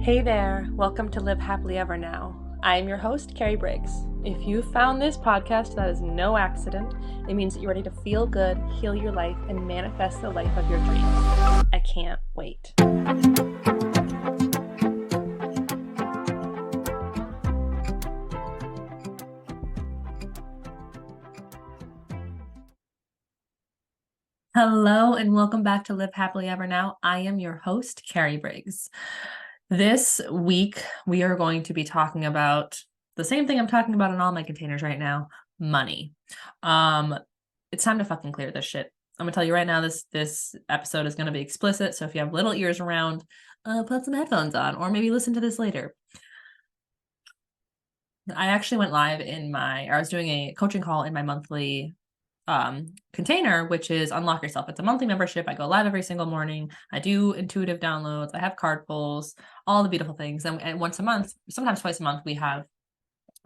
Hey there, welcome to Live Happily Ever Now. I am your host, Carrie Briggs. If you found this podcast, that is no accident. It means that you're ready to feel good, heal your life, and manifest the life of your dreams. I can't wait. Hello, and welcome back to Live Happily Ever Now. I am your host, Carrie Briggs. This week, we are going to be talking about the same thing I'm talking about in all my containers right now, money. It's time to fucking clear this shit. I'm gonna tell you right now, this episode is gonna be explicit, so if you have little ears around, put some headphones on, or maybe listen to this later. I actually went live I was doing a coaching call in my monthly container, which is Unlock Yourself. It's a monthly membership. I go live every single morning. I do intuitive downloads. I have card pulls, all the beautiful things. And once a month, sometimes twice a month, we have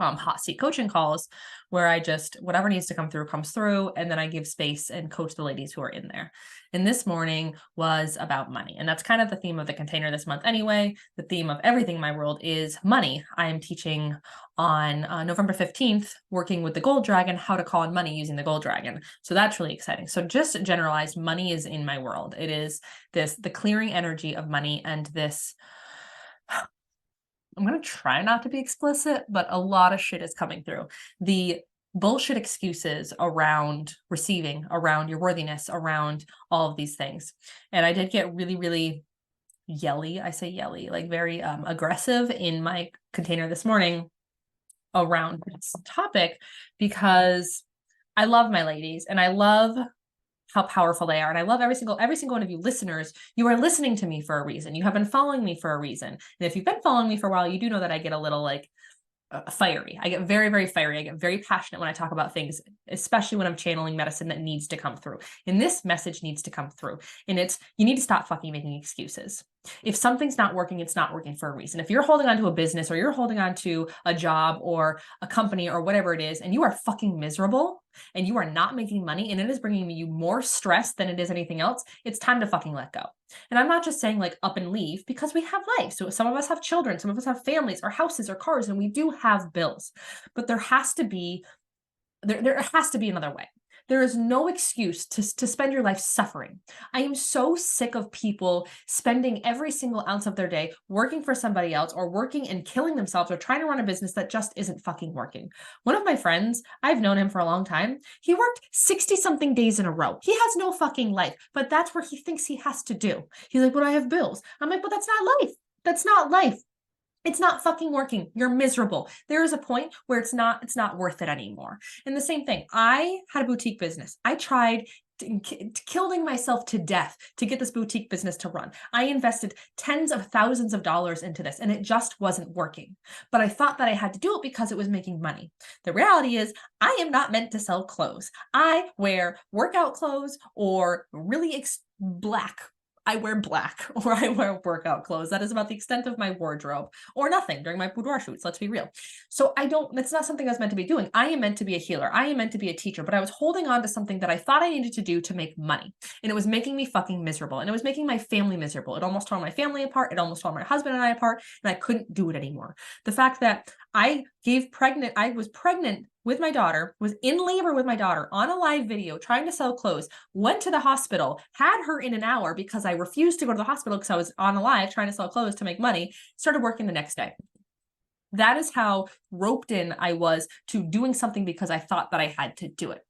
hot seat coaching calls where I just, whatever needs to come through comes through. And then I give space and coach the ladies who are in there. And this morning was about money. And that's kind of the theme of the container this month anyway. The theme of everything in my world is money. I am teaching on November 15th, working with the Gold Dragon, how to call in money using the Gold Dragon. So that's really exciting. So just generalized, money is in my world. It is the clearing energy of money and this, I'm going to try not to be explicit, but a lot of shit is coming through. The bullshit excuses around receiving, around your worthiness, around all of these things. And I did get really, really yelly. I say yelly, like very aggressive in my container this morning around this topic because I love my ladies and I love how powerful they are. And I love every single one of you listeners. You are listening to me for a reason. You have been following me for a reason. And if you've been following me for a while, you do know that I get a little fiery. I get very, very fiery. I get very passionate when I talk about things, especially when I'm channeling medicine that needs to come through. And this message needs to come through. And you need to stop fucking making excuses. If something's not working, it's not working for a reason. If you're holding on to a business or you're holding on to a job or a company or whatever it is, and you are fucking miserable and you are not making money and it is bringing you more stress than it is anything else, it's time to fucking let go. And I'm not just saying like up and leave because we have life. So some of us have children, some of us have families or houses or cars, and we do have bills, but there has to be another way. There is no excuse to spend your life suffering. I am so sick of people spending every single ounce of their day working for somebody else or working and killing themselves or trying to run a business that just isn't fucking working. One of my friends, I've known him for a long time. He worked 60 something days in a row. He has no fucking life, but that's where he thinks he has to do. He's like, but I have bills. I'm like, but that's not life. That's not life. It's not fucking working. You're miserable. There is a point where it's not worth it anymore. And the same thing, I had a boutique business. I tried killing myself to death to get this boutique business to run. I invested tens of thousands of dollars into this and it just wasn't working. But I thought that I had to do it because it was making money. The reality is I am not meant to sell clothes. I wear workout clothes or really black. I wear black or I wear workout clothes. That is about the extent of my wardrobe or nothing during my boudoir shoots. Let's be real. So that's not something I was meant to be doing. I am meant to be a healer. I am meant to be a teacher, but I was holding on to something that I thought I needed to do to make money. And it was making me fucking miserable. And it was making my family miserable. It almost tore my family apart. It almost tore my husband and I apart. And I couldn't do it anymore. The fact that I was pregnant with my daughter, was in labor with my daughter on a live video, trying to sell clothes, went to the hospital, had her in an hour because I refused to go to the hospital because I was on a live trying to sell clothes to make money, started working the next day. That is how roped in I was to doing something because I thought that I had to do it.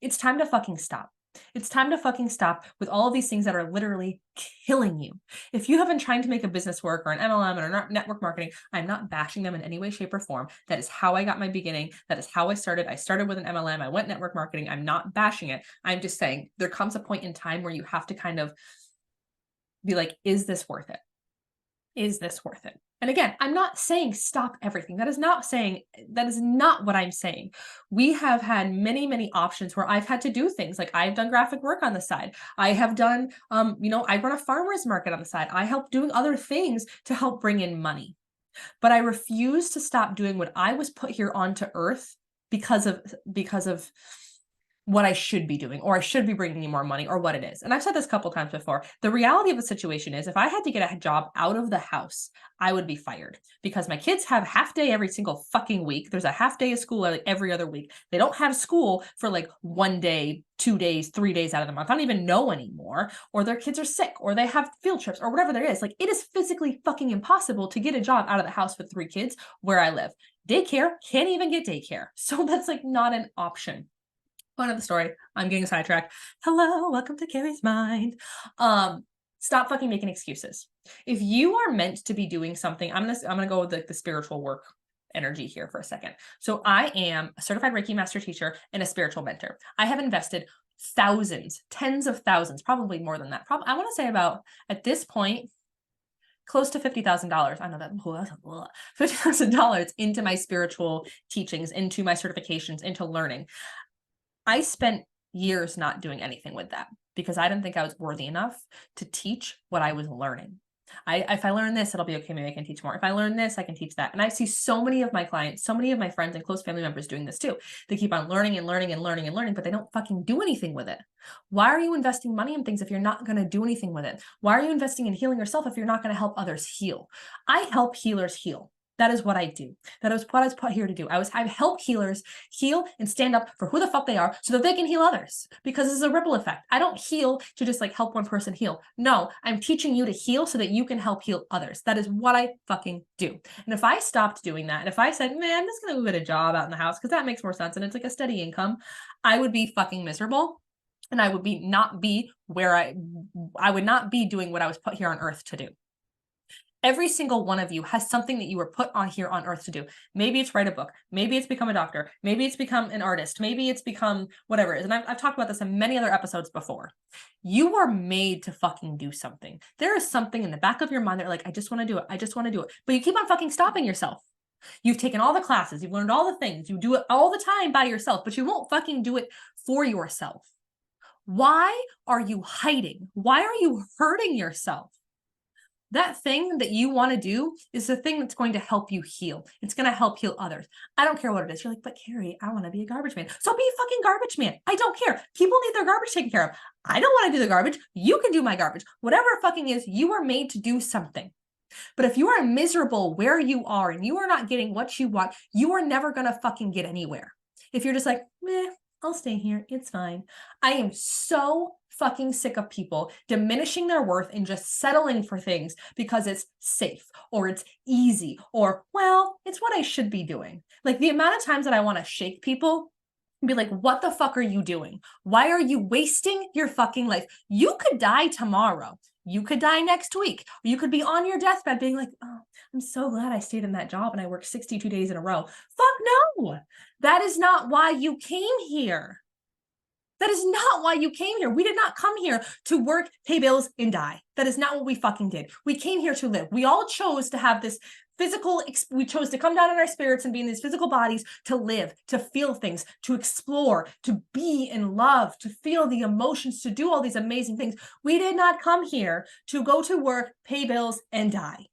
It's time to fucking stop. It's time to fucking stop with all of these things that are literally killing you. If you have been trying to make a business work or an MLM or network marketing, I'm not bashing them in any way, shape, or form. That is how I got my beginning. That is how I started. I started with an MLM. I went network marketing. I'm not bashing it. I'm just saying there comes a point in time where you have to kind of be like, is this worth it? Is this worth it? And again, I'm not saying stop everything. That is not what I'm saying. We have had many, many options where I've had to do things like I've done graphic work on the side. I have done, I run a farmer's market on the side. I help doing other things to help bring in money. But I refuse to stop doing what I was put here onto earth because of what I should be doing, or I should be bringing you more money, or what it is. And I've said this a couple times before. The reality of the situation is if I had to get a job out of the house, I would be fired because my kids have half day every single fucking week. There's a half day of school like every other week. They don't have school for like 1 day, 2 days, 3 days out of the month. I don't even know anymore. Or their kids are sick, or they have field trips, or whatever there is. Like, it is physically fucking impossible to get a job out of the house with 3 kids where I live. Daycare, can't even get daycare. So that's like not an option. Point of the story. I'm getting sidetracked. Hello, welcome to Carrie's Mind. Stop fucking making excuses. If you are meant to be doing something, I'm gonna go with the spiritual work energy here for a second. So I am a certified Reiki master teacher and a spiritual mentor. I have invested thousands, tens of thousands, probably more than that. Probably, I want to say about at this point, close to $50,000. I know that $50,000 into my spiritual teachings, into my certifications, into learning. I spent years not doing anything with that because I didn't think I was worthy enough to teach what I was learning. If I learn this, it'll be okay. Maybe I can teach more. If I learn this, I can teach that. And I see so many of my clients, so many of my friends and close family members doing this too. They keep on learning and learning and learning and learning, but they don't fucking do anything with it. Why are you investing money in things if you're not going to do anything with it? Why are you investing in healing yourself if you're not going to help others heal? I help healers heal. That is what I do. That is what I was put here to do. I help healers heal and stand up for who the fuck they are so that they can heal others, because this is a ripple effect. I don't heal to just like help one person heal. No, I'm teaching you to heal so that you can help heal others. That is what I fucking do. And if I stopped doing that, and if I said, man, I'm just going to go get a job out in the house because that makes more sense and it's like a steady income, I would be fucking miserable. And I would not be where I would not be doing what I was put here on earth to do. Every single one of you has something that you were put on here on earth to do. Maybe it's write a book. Maybe it's become a doctor. Maybe it's become an artist. Maybe it's become whatever it is. And I've talked about this in many other episodes before. You were made to fucking do something. There is something in the back of your mind that like, I just want to do it. I just want to do it. But you keep on fucking stopping yourself. You've taken all the classes. You've learned all the things. You do it all the time by yourself, but you won't fucking do it for yourself. Why are you hiding? Why are you hurting yourself? That thing that you want to do is the thing that's going to help you heal. It's going to help heal others. I don't care what it is. You're like, but Carrie, I want to be a garbage man. So be a fucking garbage man. I don't care. People need their garbage taken care of. I don't want to do the garbage. You can do my garbage. Whatever it fucking is, you are made to do something. But if you are miserable where you are and you are not getting what you want, you are never going to fucking get anywhere. If you're just like, meh, I'll stay here. It's fine. I am so fucking sick of people diminishing their worth and just settling for things because it's safe or it's easy or, well, it's what I should be doing. Like the amount of times that I want to shake people and be like, what the fuck are you doing? Why are you wasting your fucking life? You could die tomorrow. You could die next week. Or you could be on your deathbed being like, oh, I'm so glad I stayed in that job and I worked 62 days in a row. Fuck no. That is not why you came here. That is not why you came here. We did not come here to work, pay bills, and die. That is not what we fucking did. We came here to live. We all chose to have this physical, we chose to come down in our spirits and be in these physical bodies to live, to feel things, to explore, to be in love, to feel the emotions, to do all these amazing things. We did not come here to go to work, pay bills, and die.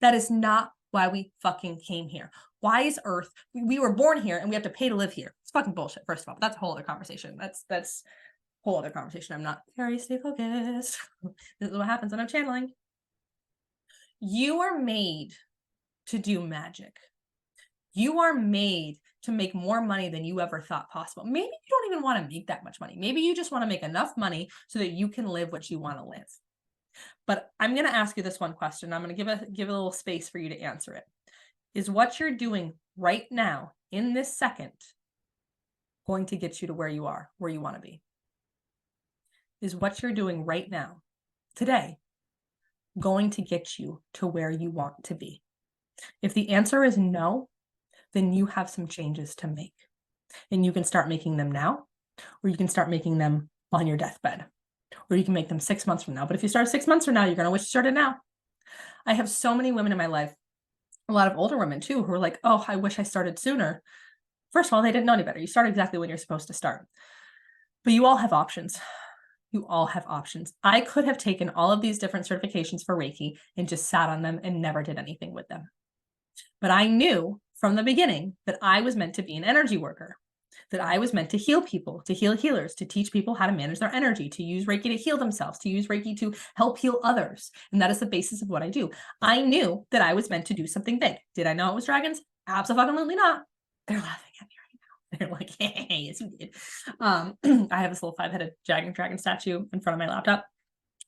That is not why we fucking came here. Why is Earth? We were born here and we have to pay to live here. It's fucking bullshit, first of all. That's a whole other conversation. That's a whole other conversation. I'm not very stay focused. This is what happens when I'm channeling. You are made to do magic. You are made to make more money than you ever thought possible. Maybe you don't even want to make that much money. Maybe you just want to make enough money so that you can live what you want to live. But I'm going to ask you this one question. I'm going to give a little space for you to answer it. Is what you're doing right now in this second going to get you to where you are, where you want to be? Is what you're doing right now, today, going to get you to where you want to be? If the answer is no, then you have some changes to make. And you can start making them now, or you can start making them on your deathbed, or you can make them 6 months from now. But if you start 6 months from now, you're going to wish you started now. I have so many women in my life, a lot of older women too, who are like, oh, I wish I started sooner. First of all, they didn't know any better. You start exactly when you're supposed to start. But you all have options. You all have options. I could have taken all of these different certifications for Reiki and just sat on them and never did anything with them. But I knew from the beginning that I was meant to be an energy worker, that I was meant to heal people, to heal healers, to teach people how to manage their energy, to use Reiki to heal themselves, to use Reiki to help heal others. And that is the basis of what I do. I knew that I was meant to do something big. Did I know it was dragons? Absolutely not. They're laughing at me right now. They're like, hey, yes, you did. I have this little 5-headed dragon statue in front of my laptop,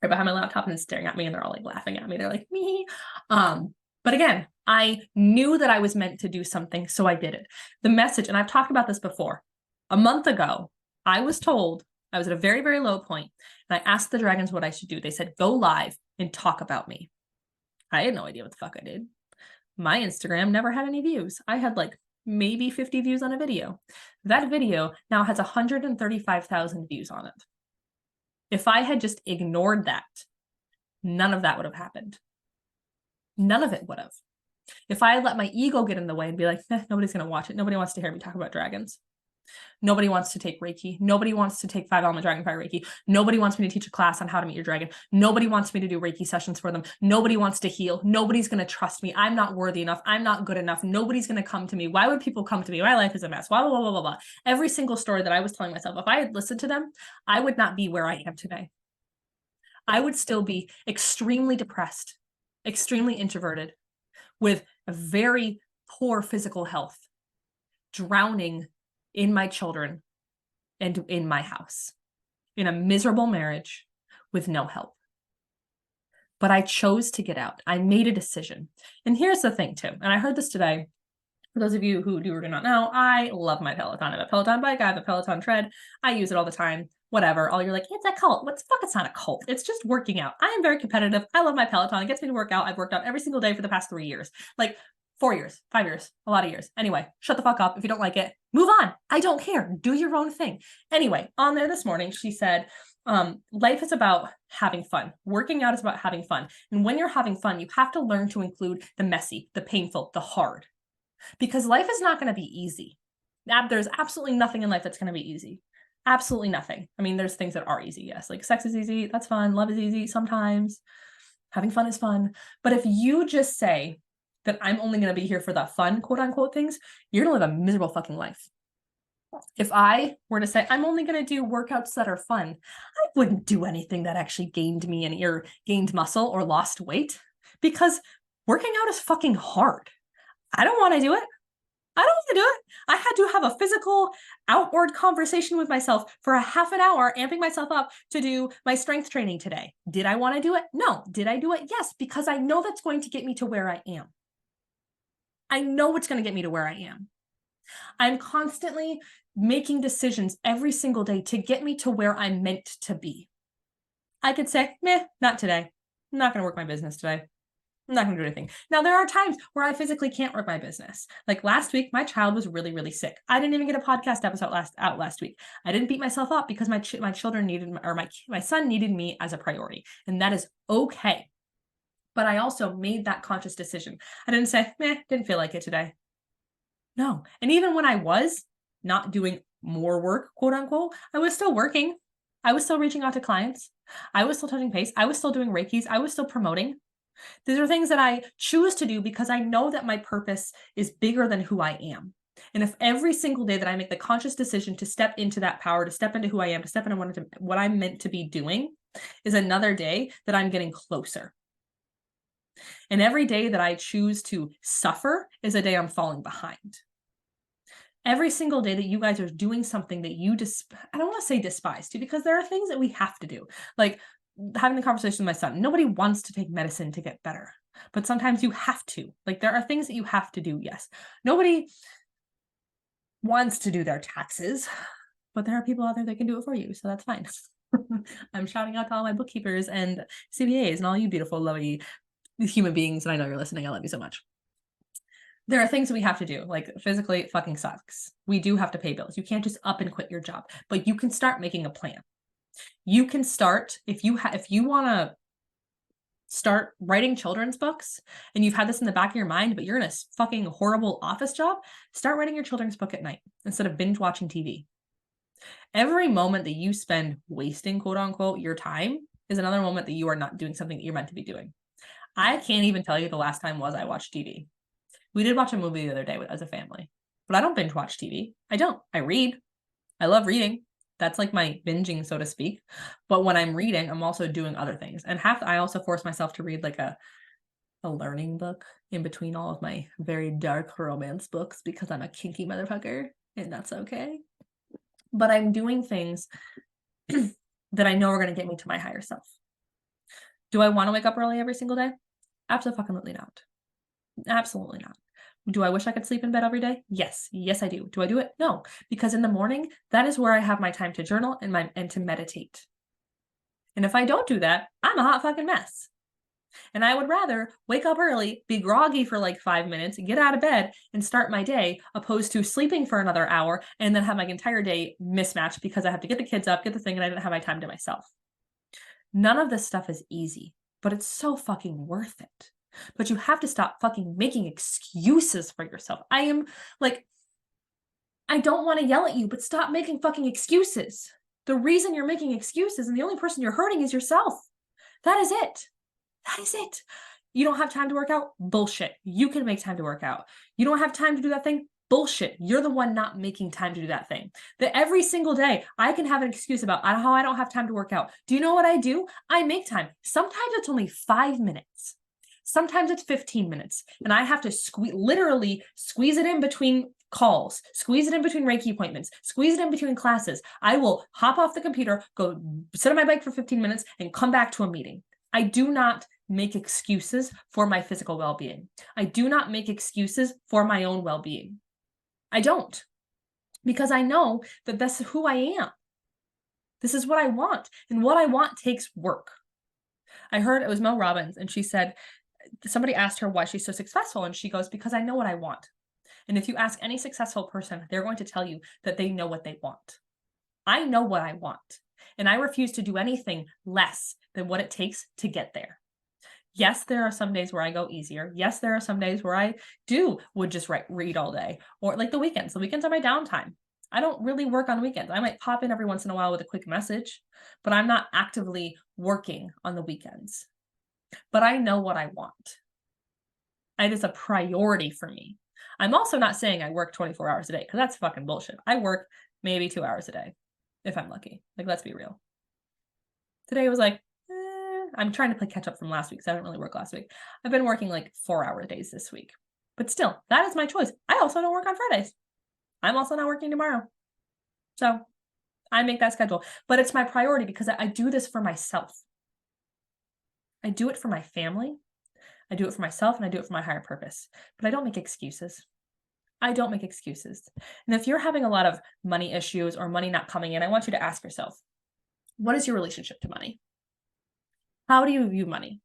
right behind my laptop, and it's staring at me, and they're all like laughing at me. They're like, me. But again, I knew that I was meant to do something, so I did it. The message, and I've talked about this before, a month ago, I was told I was at a very, very low point, and I asked the dragons what I should do. They said, go live and talk about me. I had no idea what the fuck I did. My Instagram never had any views. I had like maybe 50 views on a video. That video now has 135,000 views on it. If I had just ignored that, none of that would have happened. None of it would have. If I had let my ego get in the way and be like, nobody's going to watch it. Nobody wants to hear me talk about dragons. Nobody wants to take Reiki. Nobody wants to take 5-element Dragonfire Reiki. Nobody wants me to teach a class on how to meet your dragon. Nobody wants me to do Reiki sessions for them. Nobody wants to heal. Nobody's going to trust me. I'm not worthy enough. I'm not good enough. Nobody's going to come to me. Why would people come to me? My life is a mess. Blah, blah, blah, blah, blah, blah. Every single story that I was telling myself, if I had listened to them, I would not be where I am today. I would still be extremely depressed, extremely introverted, with a very poor physical health, drowning in my children and in my house, in a miserable marriage with no help. But I chose to get out. I made a decision. And here's the thing too, and I heard this today. For those of you who do or do not know, I love my Peloton. I have a Peloton bike, I have a Peloton tread. I use it all the time. Whatever. All you're like, it's a cult. What the fuck? It's not a cult. It's just working out. I am very competitive. I love my Peloton. It gets me to work out. I've worked out every single day for the past 3 years. Like 4 years, 5 years, a lot of years. Anyway, shut the fuck up. If you don't like it, move on. I don't care. Do your own thing. Anyway, on there this morning, she said, life is about having fun. Working out is about having fun. And when you're having fun, you have to learn to include the messy, the painful, the hard. Because life is not going to be easy. There's absolutely nothing in life that's going to be easy. Absolutely nothing. I mean, there's things that are easy. Yes. Like sex is easy. That's fun. Love is easy. Sometimes having fun is fun. But if you just say that I'm only going to be here for the fun, quote unquote things, you're going to live a miserable fucking life. If I were to say, I'm only going to do workouts that are fun, I wouldn't do anything that actually gained me an ear, gained muscle or lost weight, because working out is fucking hard. I don't want to do it. I don't want to do it. I had to have a physical outward conversation with myself for a half an hour, amping myself up to do my strength training today. Did I want to do it? No. Did I do it? Yes, because I know that's going to get me to where I am. I know it's going to get me to where I am. I'm constantly making decisions every single day to get me to where I'm meant to be. I could say, meh, not today. I'm not going to work my business today. I'm not going to do anything. Now, there are times where I physically can't work my business. Like last week, my child was really, really sick. I didn't even get a podcast episode out last week. I didn't beat myself up because my children needed, or my son needed me as a priority. And that is okay. But I also made that conscious decision. I didn't say, meh, didn't feel like it today. No. And even when I was not doing more work, quote unquote, I was still working. I was still reaching out to clients. I was still touching base. I was still doing Reikis. I was still promoting. These are things that I choose to do because I know that my purpose is bigger than who I am. And if every single day that I make the conscious decision to step into that power, to step into who I am, to step into what I'm meant to be doing, is another day that I'm getting closer. And every day that I choose to suffer is a day I'm falling behind. Every single day that you guys are doing something that you I don't want to say despise to, because there are things that we have to do. Like having the conversation with my son. Nobody wants to take medicine to get better, but sometimes you have to. Like there are things that you have to do. Yes. Nobody wants to do their taxes, but there are people out there that can do it for you. So that's fine. I'm shouting out to all my bookkeepers and CPAs and all you beautiful, lovely human beings. And I know you're listening. I love you so much. There are things that we have to do, like physically it fucking sucks. We do have to pay bills. You can't just up and quit your job, but you can start making a plan. You can start, if you want to start writing children's books and you've had this in the back of your mind, but you're in a fucking horrible office job, start writing your children's book at night instead of binge watching TV. Every moment that you spend wasting, quote unquote, your time is another moment that you are not doing something that you're meant to be doing. I can't even tell you the last time was I watched TV. We did watch a movie the other day as a family, but I don't binge watch TV. I don't. I read. I love reading. That's like my binging, so to speak. But when I'm reading, I'm also doing other things. And I also force myself to read like a learning book in between all of my very dark romance books because I'm a kinky motherfucker and that's okay. But I'm doing things that I know are going to get me to my higher self. Do I want to wake up early every single day? Absolutely not. Absolutely not. Do I wish I could sleep in bed every day? Yes. Yes, I do. Do I do it? No, because in the morning, that is where I have my time to journal and to meditate. And if I don't do that, I'm a hot fucking mess. And I would rather wake up early, be groggy for like 5 minutes, get out of bed and start my day, opposed to sleeping for another hour and then have my entire day mismatched because I have to get the kids up, get the thing, and I didn't have my time to myself. None of this stuff is easy, but it's so fucking worth it. But you have to stop fucking making excuses for yourself. I don't want to yell at you, but stop making fucking excuses. The reason you're making excuses and the only person you're hurting is yourself. That is it. That is it. You don't have time to work out? Bullshit. You can make time to work out. You don't have time to do that thing? Bullshit. You're the one not making time to do that thing. That every single day I can have an excuse about how I don't have time to work out. Do you know what I do? I make time. Sometimes it's only 5 minutes. Sometimes it's 15 minutes. And I have to literally squeeze it in between calls, squeeze it in between Reiki appointments, squeeze it in between classes. I will hop off the computer, go sit on my bike for 15 minutes and come back to a meeting. I do not make excuses for my physical well-being. I do not make excuses for my own well-being. I don't, because I know that that's who I am. This is what I want, and what I want takes work. I heard it was Mel Robbins, and she said, somebody asked her why she's so successful, and she goes, because I know what I want. And if you ask any successful person, they're going to tell you that they know what they want. I know what I want, and I refuse to do anything less than what it takes to get there. Yes, there are some days where I go easier. Yes, there are some days where I would just read all day, or like the weekends. The weekends are my downtime. I don't really work on weekends. I might pop in every once in a while with a quick message, but I'm not actively working on the weekends. But I know what I want. It is a priority for me. I'm also not saying I work 24 hours a day because that's fucking bullshit. I work maybe 2 hours a day if I'm lucky. Like, let's be real. Today was like, I'm trying to play catch up from last week because I didn't really work last week. I've been working like 4-hour days this week. But still, that is my choice. I also don't work on Fridays. I'm also not working tomorrow. So I make that schedule. But it's my priority because I do this for myself. I do it for my family. I do it for myself, and I do it for my higher purpose. But I don't make excuses. I don't make excuses. And if you're having a lot of money issues or money not coming in, I want you to ask yourself, what is your relationship to money? How do you view money?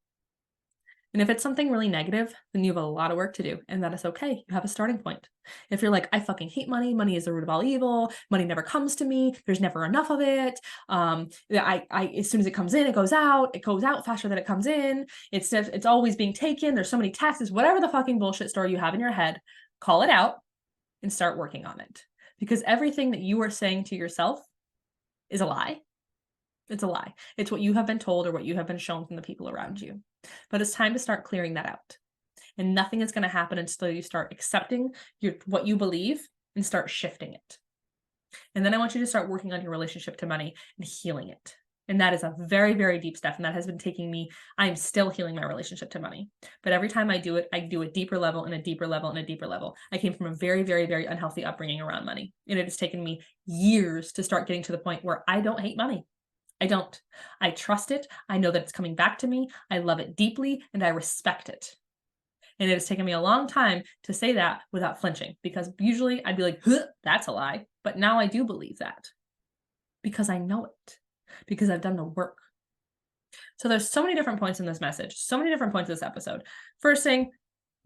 And if it's something really negative, then you have a lot of work to do, and that is okay. You have a starting point. If you're like, I fucking hate money, money is the root of all evil, money never comes to me, there's never enough of it. As soon as it comes in, it goes out faster than it comes in. It's always being taken. There's so many taxes, whatever the fucking bullshit story you have in your head, call it out and start working on it. Because everything that you are saying to yourself is a lie. It's a lie. It's what you have been told or what you have been shown from the people around you. But it's time to start clearing that out. And nothing is going to happen until you start accepting what you believe and start shifting it. And then I want you to start working on your relationship to money and healing it. And that is a very, very deep step. And that has been taking me, I'm still healing my relationship to money. But every time I do a deeper level and a deeper level and a deeper level. I came from a very, very, very unhealthy upbringing around money. And it has taken me years to start getting to the point where I don't hate money. I don't. I trust it. I know that it's coming back to me. I love it deeply and I respect it. And it has taken me a long time to say that without flinching, because usually I'd be like, huh, that's a lie. But now I do believe that because I know it, because I've done the work. So there's so many different points in this message, so many different points in this episode. First thing,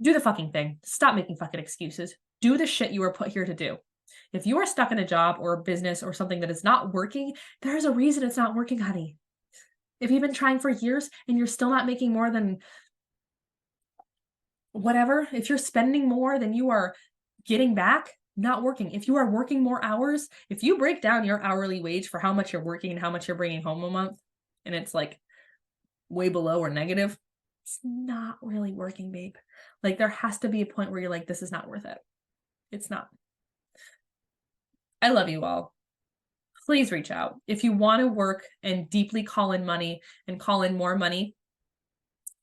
do the fucking thing. Stop making fucking excuses. Do the shit you were put here to do. If you are stuck in a job or a business or something that is not working, there's a reason it's not working, honey. If you've been trying for years and you're still not making more than whatever, if you're spending more than you are getting back, not working. If you are working more hours, if you break down your hourly wage for how much you're working and how much you're bringing home a month, and it's like way below or negative, it's not really working, babe. Like there has to be a point where you're like, this is not worth it. It's not. I love you all. please reach out. If you want to work and deeply call in money and call in more money,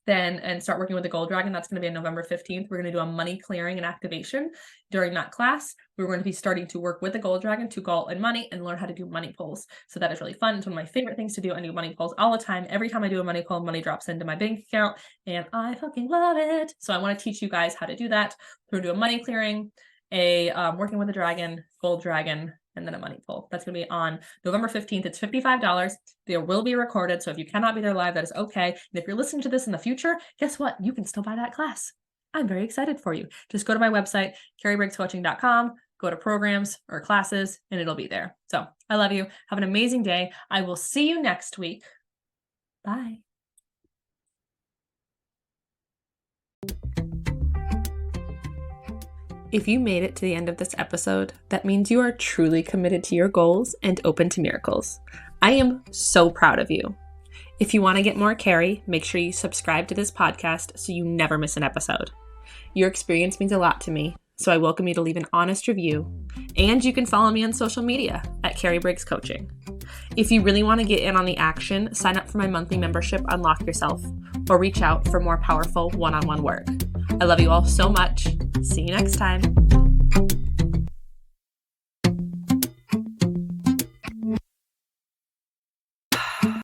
and start working with the Gold Dragon, that's going to be on November 15th. We're going to do a money clearing and activation during that class. We're going to be starting to work with the Gold Dragon to call in money and learn how to do money pulls. So that is really fun. It's one of my favorite things to do. I do money pulls all the time. Every time I do a money pull, money drops into my bank account and I fucking love it. So I want to teach you guys how to do that. We're going to do a money clearing, working with the dragon, Gold Dragon, and then a money pull. That's going to be on November 15th. It's $55. They will be recorded. So if you cannot be there live, that is okay. And if you're listening to this in the future, guess what? You can still buy that class. I'm very excited for you. Just go to my website, carriebriggscoaching.com, go to programs or classes, and it'll be there. So I love you. Have an amazing day. I will see you next week. Bye. If you made it to the end of this episode, that means you are truly committed to your goals and open to miracles. I am so proud of you. If you want to get more Carrie, make sure you subscribe to this podcast so you never miss an episode. Your experience means a lot to me, so I welcome you to leave an honest review. And you can follow me on social media at Carrie Briggs Coaching. If you really want to get in on the action, sign up for my monthly membership, Unlock Yourself, or reach out for more powerful one-on-one work. I love you all so much. See you next time.